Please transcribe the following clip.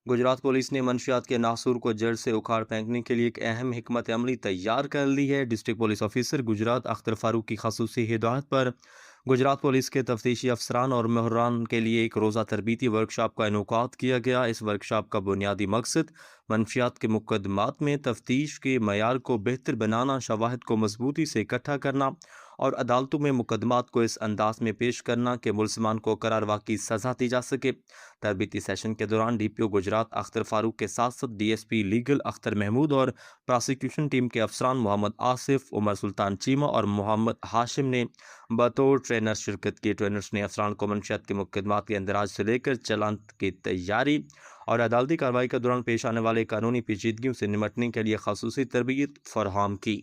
Gujarat police ने मंशियात के नासूर को जड़ से उखाड़ फेंकने के लिए एक अहम हिकमत अमली तैयार कर ली है। District police officer Gujarat Akhtar Farooq की खसूसी हिदायत पर गुजरात पुलिस के तफ्तीशी अफसरान और महरान के लिए एक रोज़ा तरबीती वर्कशॉप का इनकाद किया गया। इस वर्कशॉप का बुनियादी मकसद मंशियात के मुकदमात में तफ्तीश के मयार को बेहतर बनाना, शवाहद को मजबूती से इकट्ठा करना और अदालतों में मुकदमात को इस अंदाज में पेश करना कि मुलजमान को करार वाकई सजा दी जा सके। तरबीती सेशन के दौरान DPO गुजरात अख्तर फारूक के साथ साथ DSP लीगल अख्तर महमूद और प्रोसिक्यूशन टीम के अफसरान मोहम्मद आसिफ, उमर सुल्तान चीमा और मोहम्मद हाशिम ने बतौर ट्रेनर शिरकत की। ट्रेनर्स ने अफसरान को मंशियात के मुकदमात के इंदराज से लेकर चलान की तैयारी और अदालती कार्रवाई के दौरान पेश आने वाले कानूनी पेचीदगियों से निमटने के लिए खसूसी तरबियत फराहम की।